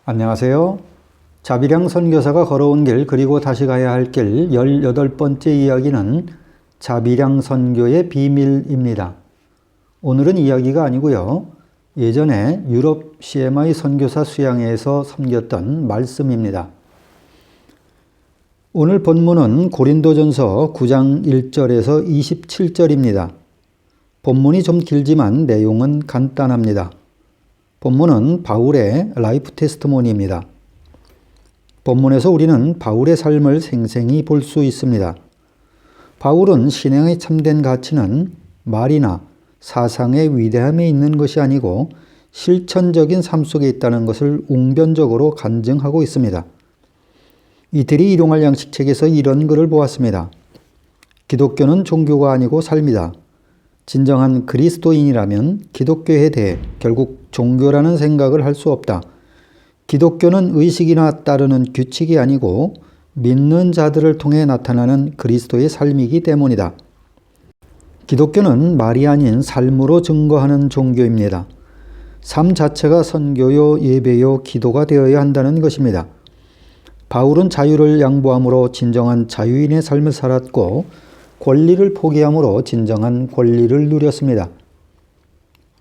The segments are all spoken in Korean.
안녕하세요. 자비량 선교사가 걸어온 길 그리고 다시 가야 할 길 18번째 이야기는 자비량 선교의 비밀입니다. 오늘은 이야기가 아니고요. 예전에 유럽 CMI 선교사 수양회에서 섬겼던 말씀입니다. 오늘 본문은 고린도전서 9장 1절에서 27절입니다. 본문이 좀 길지만 내용은 간단합니다. 본문은 바울의 라이프 테스트모니입니다. 본문에서 우리는 바울의 삶을 생생히 볼 수 있습니다. 바울은 신앙의 참된 가치는 말이나 사상의 위대함에 있는 것이 아니고 실천적인 삶 속에 있다는 것을 웅변적으로 간증하고 있습니다. 이태리 일용할 양식책에서 이런 글을 보았습니다. 기독교는 종교가 아니고 삶이다. 진정한 그리스도인이라면 기독교에 대해 결국 종교라는 생각을 할 수 없다. 기독교는 의식이나 따르는 규칙이 아니고 믿는 자들을 통해 나타나는 그리스도의 삶이기 때문이다. 기독교는 말이 아닌 삶으로 증거하는 종교입니다. 삶 자체가 선교요, 예배요, 기도가 되어야 한다는 것입니다. 바울은 자유를 양보함으로 진정한 자유인의 삶을 살았고 권리를 포기함으로 진정한 권리를 누렸습니다.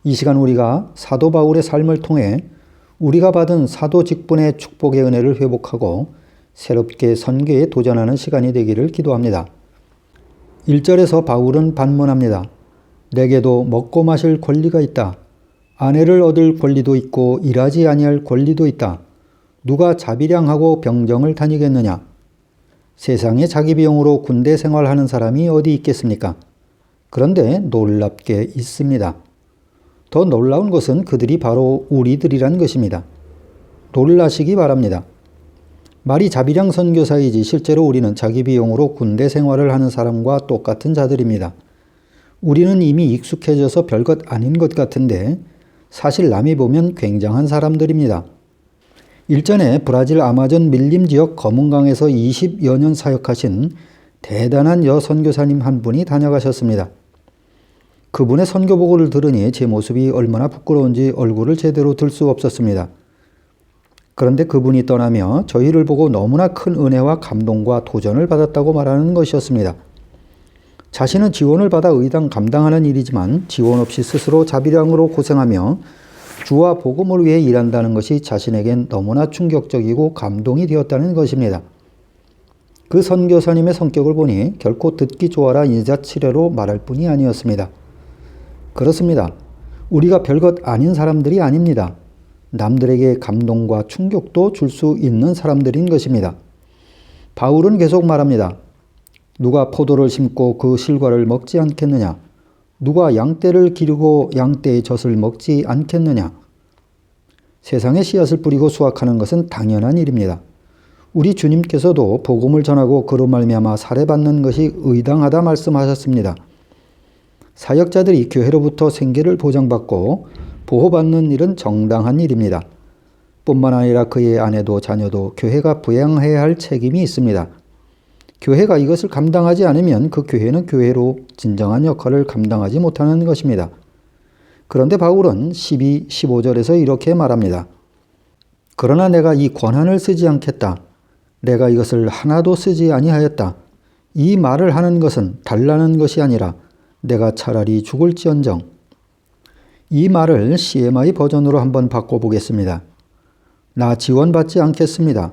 이 시간 우리가 사도 바울의 삶을 통해 우리가 받은 사도 직분의 축복의 은혜를 회복하고 새롭게 선교에 도전하는 시간이 되기를 기도합니다. 1절에서 바울은 반문합니다. 내게도 먹고 마실 권리가 있다. 아내를 얻을 권리도 있고 일하지 아니할 권리도 있다. 누가 자비량하고 병정을 다니겠느냐? 세상에 자기 비용으로 군대 생활하는 사람이 어디 있겠습니까? 그런데 놀랍게 있습니다. 더 놀라운 것은 그들이 바로 우리들이란 것입니다. 놀라시기 바랍니다. 말이 자비량 선교사이지 실제로 우리는 자기 비용으로 군대 생활을 하는 사람과 똑같은 자들입니다. 우리는 이미 익숙해져서 별것 아닌 것 같은데 사실 남이 보면 굉장한 사람들입니다. 일전에 브라질 아마존 밀림 지역 검은강에서 20여 년 사역하신 대단한 여선교사님 한 분이 다녀가셨습니다. 그분의 선교보고를 들으니 제 모습이 얼마나 부끄러운지 얼굴을 제대로 들 수 없었습니다. 그런데 그분이 떠나며 저희를 보고 너무나 큰 은혜와 감동과 도전을 받았다고 말하는 것이었습니다. 자신은 지원을 받아 의당 감당하는 일이지만 지원 없이 스스로 자비량으로 고생하며 주와 복음을 위해 일한다는 것이 자신에겐 너무나 충격적이고 감동이 되었다는 것입니다. 그 선교사님의 성격을 보니 결코 듣기 좋아라 인사치레로 말할 뿐이 아니었습니다. 그렇습니다. 우리가 별것 아닌 사람들이 아닙니다. 남들에게 감동과 충격도 줄 수 있는 사람들인 것입니다. 바울은 계속 말합니다. 누가 포도를 심고 그 실과를 먹지 않겠느냐? 누가 양떼를 기르고 양떼의 젖을 먹지 않겠느냐? 세상에 씨앗을 뿌리고 수확하는 것은 당연한 일입니다. 우리 주님께서도 복음을 전하고 그로 말미암아 살해받는 것이 의당하다 말씀하셨습니다. 사역자들이 교회로부터 생계를 보장받고 보호받는 일은 정당한 일입니다. 뿐만 아니라 그의 아내도 자녀도 교회가 부양해야 할 책임이 있습니다. 교회가 이것을 감당하지 않으면 그 교회는 교회로 진정한 역할을 감당하지 못하는 것입니다. 그런데 바울은 12, 15절에서 이렇게 말합니다. 그러나 내가 이 권한을 쓰지 않겠다. 내가 이것을 하나도 쓰지 아니하였다. 이 말을 하는 것은 달라는 것이 아니라 내가 차라리 죽을지언정. 이 말을 CMI 버전으로 한번 바꿔보겠습니다. 나 지원받지 않겠습니다.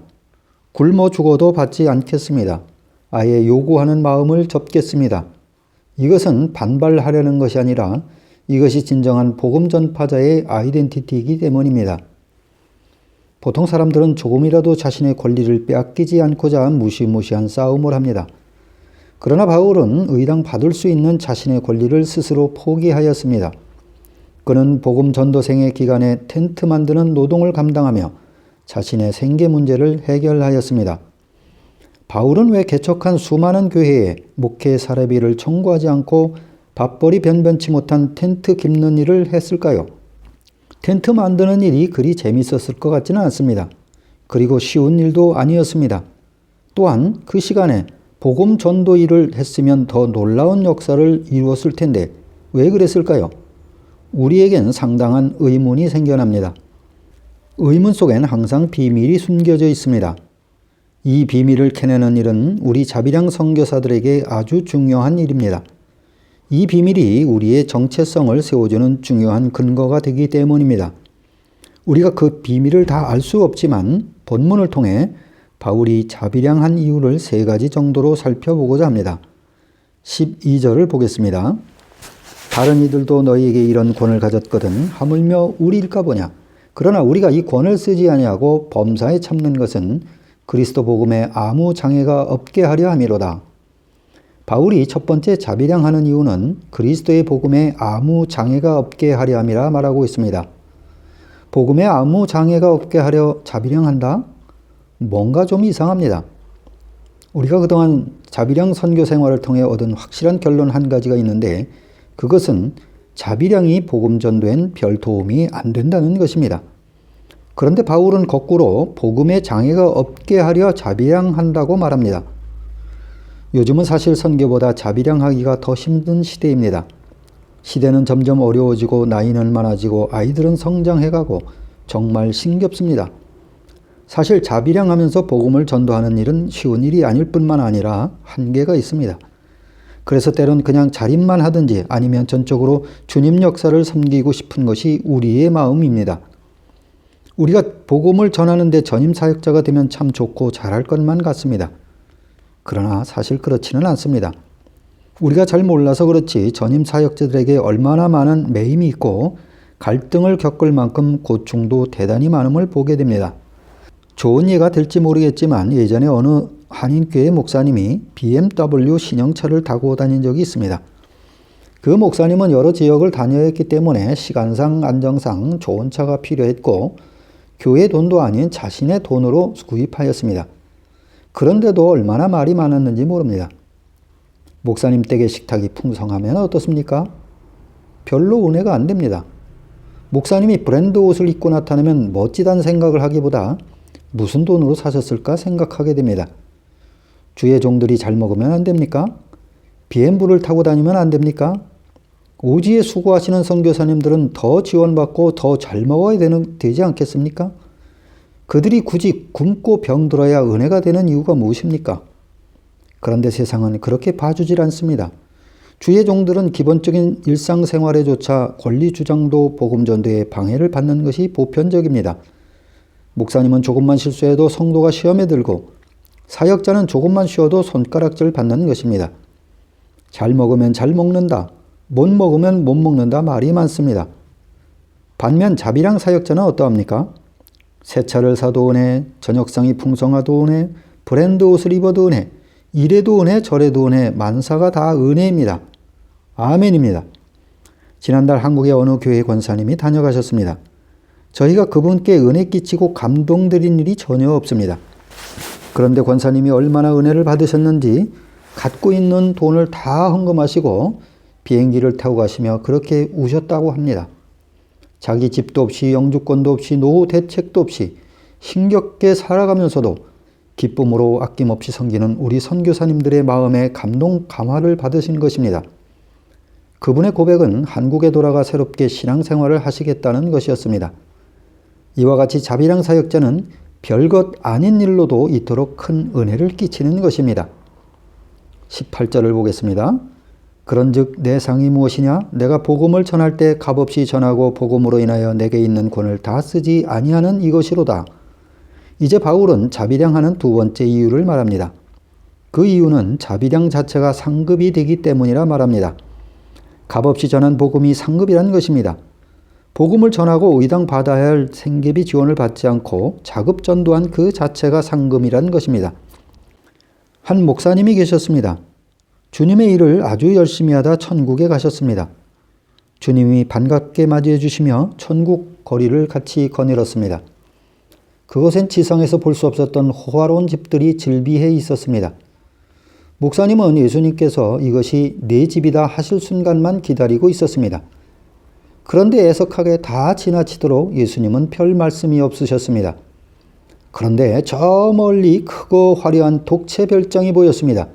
굶어 죽어도 받지 않겠습니다. 아예 요구하는 마음을 접겠습니다. 이것은 반발하려는 것이 아니라 이것이 진정한 복음 전파자의 아이덴티티이기 때문입니다. 보통 사람들은 조금이라도 자신의 권리를 빼앗기지 않고자 무시무시한 싸움을 합니다. 그러나 바울은 의당 받을 수 있는 자신의 권리를 스스로 포기하였습니다. 그는 복음 전도생의 기간에 텐트 만드는 노동을 감당하며 자신의 생계 문제를 해결하였습니다. 바울은 왜 개척한 수많은 교회에 목회 사례비를 청구하지 않고 밥벌이 변변치 못한 텐트 깁는 일을 했을까요? 텐트 만드는 일이 그리 재밌었을 것 같지는 않습니다. 그리고 쉬운 일도 아니었습니다. 또한 그 시간에 복음 전도 일을 했으면 더 놀라운 역사를 이루었을 텐데 왜 그랬을까요? 우리에겐 상당한 의문이 생겨납니다. 의문 속엔 항상 비밀이 숨겨져 있습니다. 이 비밀을 캐내는 일은 우리 자비량 선교사들에게 아주 중요한 일입니다. 이 비밀이 우리의 정체성을 세워주는 중요한 근거가 되기 때문입니다. 우리가 그 비밀을 다 알 수 없지만 본문을 통해 바울이 자비량한 이유를 3가지 정도로 살펴보고자 합니다. 12절을 보겠습니다. 다른 이들도 너희에게 이런 권을 가졌거든 하물며 우리일까 보냐. 그러나 우리가 이 권을 쓰지 아니하고 범사에 참는 것은 그리스도 복음에 아무 장애가 없게 하려 함이로다. 바울이 첫 번째 자비량하는 이유는 그리스도의 복음에 아무 장애가 없게 하려 함이라 말하고 있습니다. 복음에 아무 장애가 없게 하려 자비량한다? 뭔가 좀 이상합니다. 우리가 그동안 자비량 선교 생활을 통해 얻은 확실한 결론 한 가지가 있는데 그것은 자비량이 복음 전도엔 별 도움이 안 된다는 것입니다. 그런데 바울은 거꾸로 복음에 장애가 없게 하려 자비량한다고 말합니다. 요즘은 사실 선교보다 자비량하기가 더 힘든 시대입니다. 시대는 점점 어려워지고 나이는 많아지고 아이들은 성장해가고 정말 신겹습니다. 사실 자비량하면서 복음을 전도하는 일은 쉬운 일이 아닐 뿐만 아니라 한계가 있습니다. 그래서 때론 그냥 자립만 하든지 아니면 전적으로 주님 역사를 섬기고 싶은 것이 우리의 마음입니다. 우리가 복음을 전하는데 전임 사역자가 되면 참 좋고 잘할 것만 같습니다. 그러나 사실 그렇지는 않습니다. 우리가 잘 몰라서 그렇지 전임 사역자들에게 얼마나 많은 매임이 있고 갈등을 겪을 만큼 고충도 대단히 많음을 보게 됩니다. 좋은 예가 될지 모르겠지만 예전에 어느 한인교회 목사님이 BMW 신형차를 타고 다닌 적이 있습니다. 그 목사님은 여러 지역을 다녀왔기 때문에 시간상 안정상 좋은 차가 필요했고 교회 돈도 아닌 자신의 돈으로 구입하였습니다. 그런데도 얼마나 말이 많았는지 모릅니다. 목사님 댁의 식탁이 풍성하면 어떻습니까? 별로 은혜가 안 됩니다. 목사님이 브랜드 옷을 입고 나타나면 멋지다는 생각을 하기보다 무슨 돈으로 사셨을까 생각하게 됩니다. 주의 종들이 잘 먹으면 안 됩니까? BMW를 타고 다니면 안 됩니까? 오지에 수고하시는 선교사님들은 더 지원받고 더 잘 먹어야 되지 않겠습니까? 그들이 굳이 굶고 병들어야 은혜가 되는 이유가 무엇입니까? 그런데 세상은 그렇게 봐주질 않습니다. 주의 종들은 기본적인 일상생활에조차 권리 주장도 복음 전도에 방해를 받는 것이 보편적입니다. 목사님은 조금만 실수해도 성도가 시험에 들고 사역자는 조금만 쉬어도 손가락질 받는 것입니다. 잘 먹으면 잘 먹는다, 못 먹으면 못 먹는다 말이 많습니다. 반면 자비량 사역자는 어떠합니까? 새 차를 사도 은혜, 저녁상이 풍성하도 은혜, 브랜드 옷을 입어도 은혜, 이래도 은혜 저래도 은혜, 만사가 다 은혜입니다. 아멘입니다. 지난달 한국의 어느 교회 권사님이 다녀가셨습니다. 저희가 그분께 은혜 끼치고 감동드린 일이 전혀 없습니다. 그런데 권사님이 얼마나 은혜를 받으셨는지 갖고 있는 돈을 다 헌금하시고 비행기를 타고 가시며 그렇게 우셨다고 합니다. 자기 집도 없이 영주권도 없이 노후 대책도 없이 힘겹게 살아가면서도 기쁨으로 아낌없이 섬기는 우리 선교사님들의 마음에 감동 감화를 받으신 것입니다. 그분의 고백은 한국에 돌아가 새롭게 신앙생활을 하시겠다는 것이었습니다. 이와 같이 자비량 사역자는 별것 아닌 일로도 이토록 큰 은혜를 끼치는 것입니다. 18절을 보겠습니다. 그런즉 내 상이 무엇이냐? 내가 복음을 전할 때 값없이 전하고 복음으로 인하여 내게 있는 권을 다 쓰지 아니하는 이것이로다. 이제 바울은 자비량하는 두 번째 이유를 말합니다. 그 이유는 자비량 자체가 상급이 되기 때문이라 말합니다. 값없이 전한 복음이 상급이라는 것입니다. 복음을 전하고 의당 받아야 할 생계비 지원을 받지 않고 자급 전도한 그 자체가 상급이라는 것입니다. 한 목사님이 계셨습니다. 주님의 일을 아주 열심히 하다 천국에 가셨습니다. 주님이 반갑게 맞이해 주시며 천국 거리를 같이 거닐었습니다. 그곳엔 지상에서 볼 수 없었던 호화로운 집들이 즐비해 있었습니다. 목사님은 예수님께서 이것이 내 집이다 하실 순간만 기다리고 있었습니다. 그런데 애석하게 다 지나치도록 예수님은 별 말씀이 없으셨습니다. 그런데 저 멀리 크고 화려한 독채 별장이 보였습니다.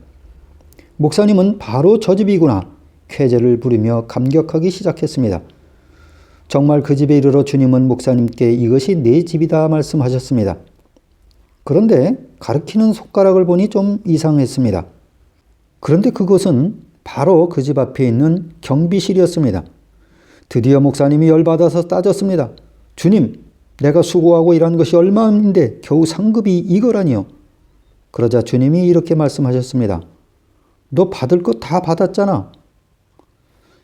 목사님은 바로 저 집이구나 쾌재를 부리며 감격하기 시작했습니다. 정말 그 집에 이르러 주님은 목사님께 이것이 내 집이다 말씀하셨습니다. 그런데 가리키는 손가락을 보니 좀 이상했습니다. 그런데 그것은 바로 그 집 앞에 있는 경비실이었습니다. 드디어 목사님이 열받아서 따졌습니다. 주님, 내가 수고하고 일한 것이 얼마인데 겨우 상급이 이거라니요. 그러자 주님이 이렇게 말씀하셨습니다. 너 받을 것 다 받았잖아.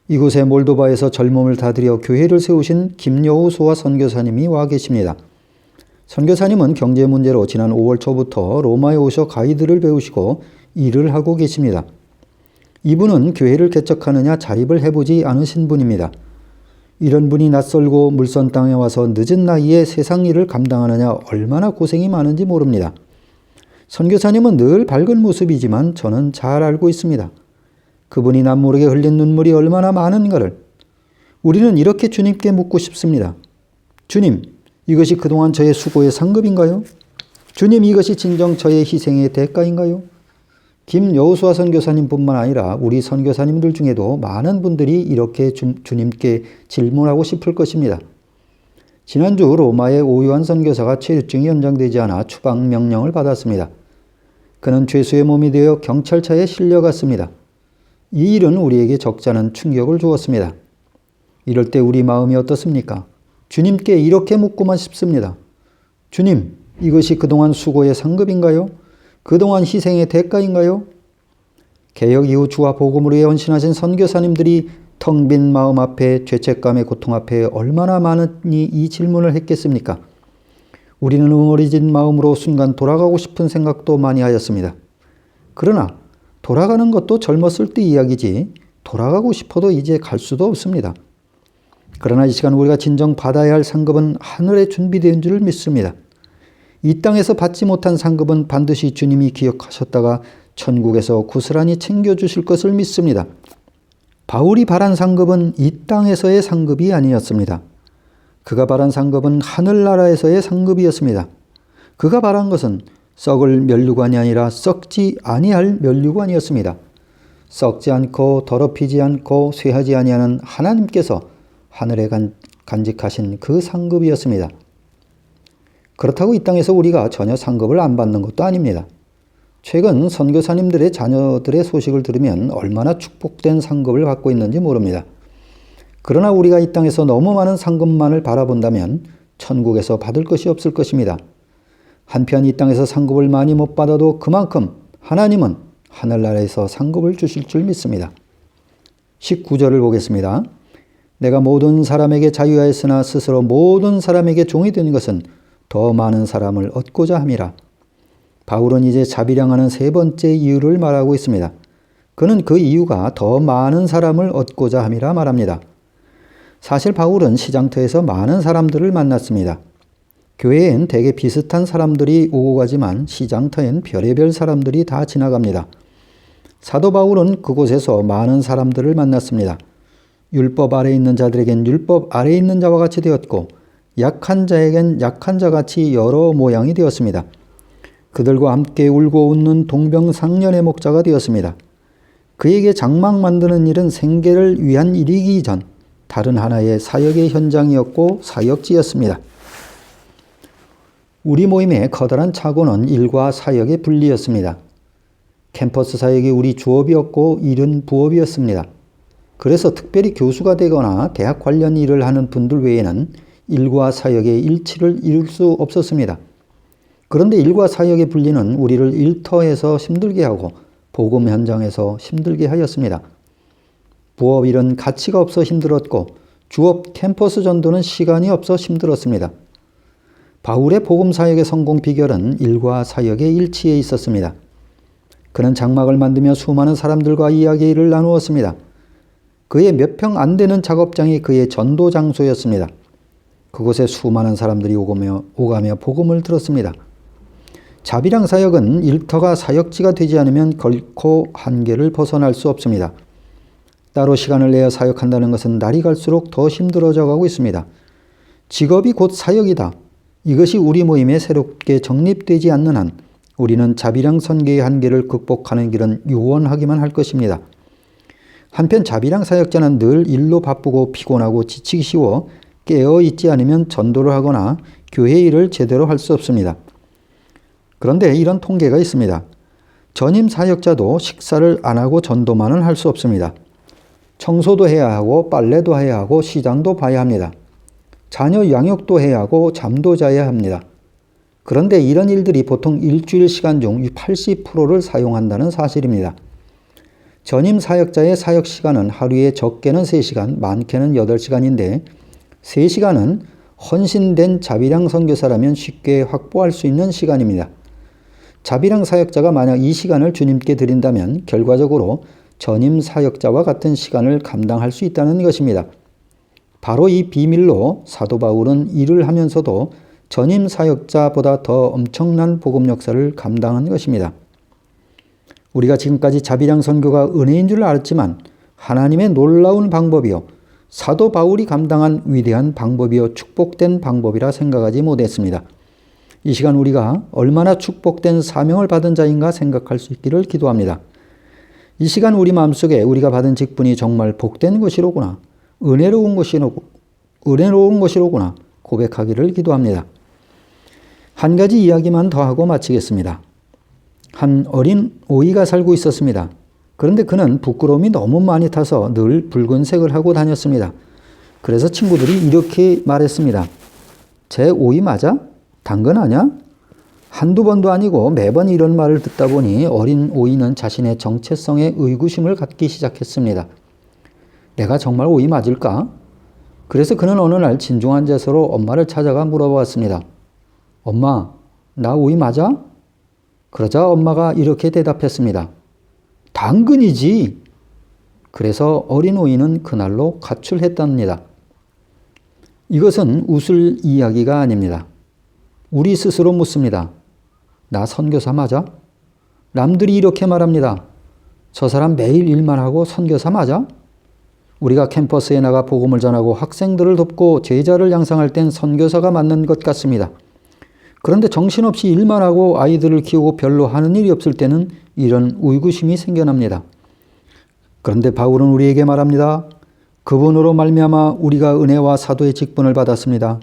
이곳에 몰도바에서 젊음을 다들여 교회를 세우신 김여호수아 선교사님이 와 계십니다. 선교사님은 경제 문제로 지난 5월 초부터 로마에 오셔 가이드를 배우시고 일을 하고 계십니다. 이분은 교회를 개척하느냐 자립을 해보지 않으신 분입니다. 이런 분이 낯설고 물선 땅에 와서 늦은 나이에 세상 일을 감당하느냐 얼마나 고생이 많은지 모릅니다. 선교사님은 늘 밝은 모습이지만 저는 잘 알고 있습니다. 그분이 남모르게 흘린 눈물이 얼마나 많은가를. 우리는 이렇게 주님께 묻고 싶습니다. 주님, 이것이 그동안 저의 수고의 상급인가요? 주님, 이것이 진정 저의 희생의 대가인가요? 김여호수아 선교사님뿐만 아니라 우리 선교사님들 중에도 많은 분들이 이렇게 주님께 질문하고 싶을 것입니다. 지난주 로마의 오유한 선교사가 체류증이 연장되지 않아 추방 명령을 받았습니다. 그는 죄수의 몸이 되어 경찰차에 실려갔습니다. 이 일은 우리에게 적지 않은 충격을 주었습니다. 이럴 때 우리 마음이 어떻습니까? 주님께 이렇게 묻고만 싶습니다. 주님, 이것이 그동안 수고의 상급인가요? 그동안 희생의 대가인가요? 개혁 이후 주와 복음을 위해 헌신하신 선교사님들이 텅 빈 마음 앞에 죄책감의 고통 앞에 얼마나 많으니 이 질문을 했겠습니까? 우리는 응어리진 마음으로 순간 돌아가고 싶은 생각도 많이 하였습니다. 그러나 돌아가는 것도 젊었을 때 이야기지 돌아가고 싶어도 이제 갈 수도 없습니다. 그러나 이 시간 우리가 진정 받아야 할 상급은 하늘에 준비된 줄 믿습니다. 이 땅에서 받지 못한 상급은 반드시 주님이 기억하셨다가 천국에서 고스란히 챙겨주실 것을 믿습니다. 바울이 바란 상급은 이 땅에서의 상급이 아니었습니다. 그가 바란 상급은 하늘나라에서의 상급이었습니다. 그가 바란 것은 썩을 면류관이 아니라 썩지 아니할 면류관이었습니다. 썩지 않고 더럽히지 않고 쇠하지 아니하는 하나님께서 하늘에 간직하신 그 상급이었습니다. 그렇다고 이 땅에서 우리가 전혀 상급을 안 받는 것도 아닙니다. 최근 선교사님들의 자녀들의 소식을 들으면 얼마나 축복된 상급을 받고 있는지 모릅니다. 그러나 우리가 이 땅에서 너무 많은 상급만을 바라본다면 천국에서 받을 것이 없을 것입니다. 한편 이 땅에서 상급을 많이 못 받아도 그만큼 하나님은 하늘나라에서 상급을 주실 줄 믿습니다. 19절을 보겠습니다. 내가 모든 사람에게 자유하였으나 스스로 모든 사람에게 종이 된 것은 더 많은 사람을 얻고자 함이라. 바울은 이제 자비량하는 세 번째 이유를 말하고 있습니다. 그는 그 이유가 더 많은 사람을 얻고자 함이라 말합니다. 사실 바울은 시장터에서 많은 사람들을 만났습니다. 교회엔 대개 비슷한 사람들이 오고 가지만 시장터엔 별의별 사람들이 다 지나갑니다. 사도 바울은 그곳에서 많은 사람들을 만났습니다. 율법 아래에 있는 자들에겐 율법 아래에 있는 자와 같이 되었고 약한 자에겐 약한 자같이 여러 모양이 되었습니다. 그들과 함께 울고 웃는 동병상련의 목자가 되었습니다. 그에게 장막 만드는 일은 생계를 위한 일이기 전 다른 하나의 사역의 현장이었고 사역지였습니다. 우리 모임의 커다란 착오는 일과 사역의 분리였습니다. 캠퍼스 사역이 우리 주업이었고 일은 부업이었습니다. 그래서 특별히 교수가 되거나 대학 관련 일을 하는 분들 외에는 일과 사역의 일치를 이룰 수 없었습니다. 그런데 일과 사역의 분리는 우리를 일터에서 힘들게 하고 복음 현장에서 힘들게 하였습니다. 부업 일은 가치가 없어 힘들었고 주업 캠퍼스 전도는 시간이 없어 힘들었습니다. 바울의 복음 사역의 성공 비결은 일과 사역의 일치에 있었습니다. 그는 장막을 만들며 수많은 사람들과 이야기를 나누었습니다. 그의 몇 평 안 되는 작업장이 그의 전도 장소였습니다. 그곳에 수많은 사람들이 오가며 복음을 들었습니다. 자비랑 사역은 일터가 사역지가 되지 않으면 결코 한계를 벗어날 수 없습니다. 따로 시간을 내어 사역한다는 것은 날이 갈수록 더 힘들어져 가고 있습니다. 직업이 곧 사역이다. 이것이 우리 모임에 새롭게 정립되지 않는 한 우리는 자비랑 선교의 한계를 극복하는 길은 요원하기만 할 것입니다. 한편 자비랑 사역자는 늘 일로 바쁘고 피곤하고 지치기 쉬워 깨어 있지 않으면 전도를 하거나 교회 일을 제대로 할 수 없습니다. 그런데 이런 통계가 있습니다. 전임 사역자도 식사를 안 하고 전도만은 할 수 없습니다. 청소도 해야 하고 빨래도 해야 하고 시장도 봐야 합니다. 자녀 양육도 해야 하고 잠도 자야 합니다. 그런데 이런 일들이 보통 일주일 시간 중 80%를 사용한다는 사실입니다. 전임 사역자의 사역 시간은 하루에 적게는 3시간, 많게는 8시간인데 3시간은 헌신된 자비량 선교사라면 쉽게 확보할 수 있는 시간입니다. 자비량 사역자가 만약 이 시간을 주님께 드린다면 결과적으로 전임 사역자와 같은 시간을 감당할 수 있다는 것입니다. 바로 이 비밀로 사도 바울은 일을 하면서도 전임 사역자보다 더 엄청난 복음 역사를 감당한 것입니다. 우리가 지금까지 자비량 선교가 은혜인 줄 알았지만 하나님의 놀라운 방법이요, 사도 바울이 감당한 위대한 방법이요, 축복된 방법이라 생각하지 못했습니다. 이 시간 우리가 얼마나 축복된 사명을 받은 자인가 생각할 수 있기를 기도합니다. 이 시간 우리 마음속에 우리가 받은 직분이 정말 복된 것이로구나, 은혜로운 것이로구나 고백하기를 기도합니다. 한 가지 이야기만 더 하고 마치겠습니다. 한 어린 오이가 살고 있었습니다. 그런데 그는 부끄러움이 너무 많이 타서 늘 붉은색을 하고 다녔습니다. 그래서 친구들이 이렇게 말했습니다. 쟤 오이 맞아? 당근 아냐? 한두 번도 아니고 매번 이런 말을 듣다 보니 어린 오이는 자신의 정체성에 의구심을 갖기 시작했습니다. 내가 정말 오이 맞을까? 그래서 그는 어느 날 진중한 자세로 엄마를 찾아가 물어보았습니다. 엄마, 나 오이 맞아? 그러자 엄마가 이렇게 대답했습니다. 당근이지. 그래서 어린 오이는 그날로 가출했답니다. 이것은 웃을 이야기가 아닙니다. 우리 스스로 묻습니다. 나 선교사 맞아? 남들이 이렇게 말합니다. 저 사람 매일 일만 하고 선교사 맞아? 우리가 캠퍼스에 나가 복음을 전하고 학생들을 돕고 제자를 양성할 땐 선교사가 맞는 것 같습니다. 그런데 정신없이 일만 하고 아이들을 키우고 별로 하는 일이 없을 때는 이런 의구심이 생겨납니다. 그런데 바울은 우리에게 말합니다. 그분으로 말미암아 우리가 은혜와 사도의 직분을 받았습니다.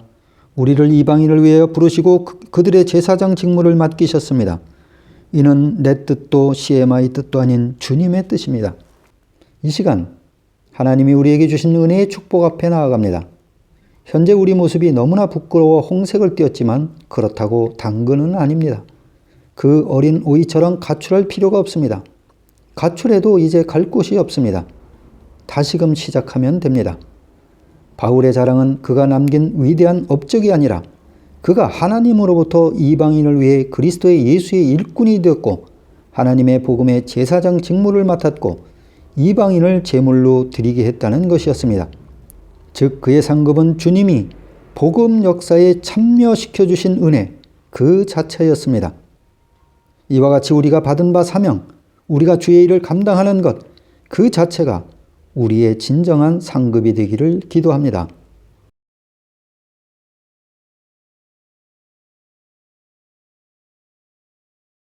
우리를 이방인을 위하여 부르시고 그들의 제사장 직무를 맡기셨습니다. 이는 내 뜻도 CMI 뜻도 아닌 주님의 뜻입니다. 이 시간 하나님이 우리에게 주신 은혜의 축복 앞에 나아갑니다. 현재 우리 모습이 너무나 부끄러워 홍색을 띄었지만 그렇다고 당근은 아닙니다. 그 어린 오이처럼 가출할 필요가 없습니다. 가출해도 이제 갈 곳이 없습니다. 다시금 시작하면 됩니다. 바울의 자랑은 그가 남긴 위대한 업적이 아니라 그가 하나님으로부터 이방인을 위해 그리스도의 예수의 일꾼이 되었고 하나님의 복음의 제사장 직무를 맡았고 이방인을 제물로 드리게 했다는 것이었습니다. 즉 그의 상급은 주님이 복음 역사에 참여시켜 주신 은혜 그 자체였습니다. 이와 같이 우리가 받은 바 사명, 우리가 주의 일을 감당하는 것 그 자체가 우리의 진정한 상급이 되기를 기도합니다.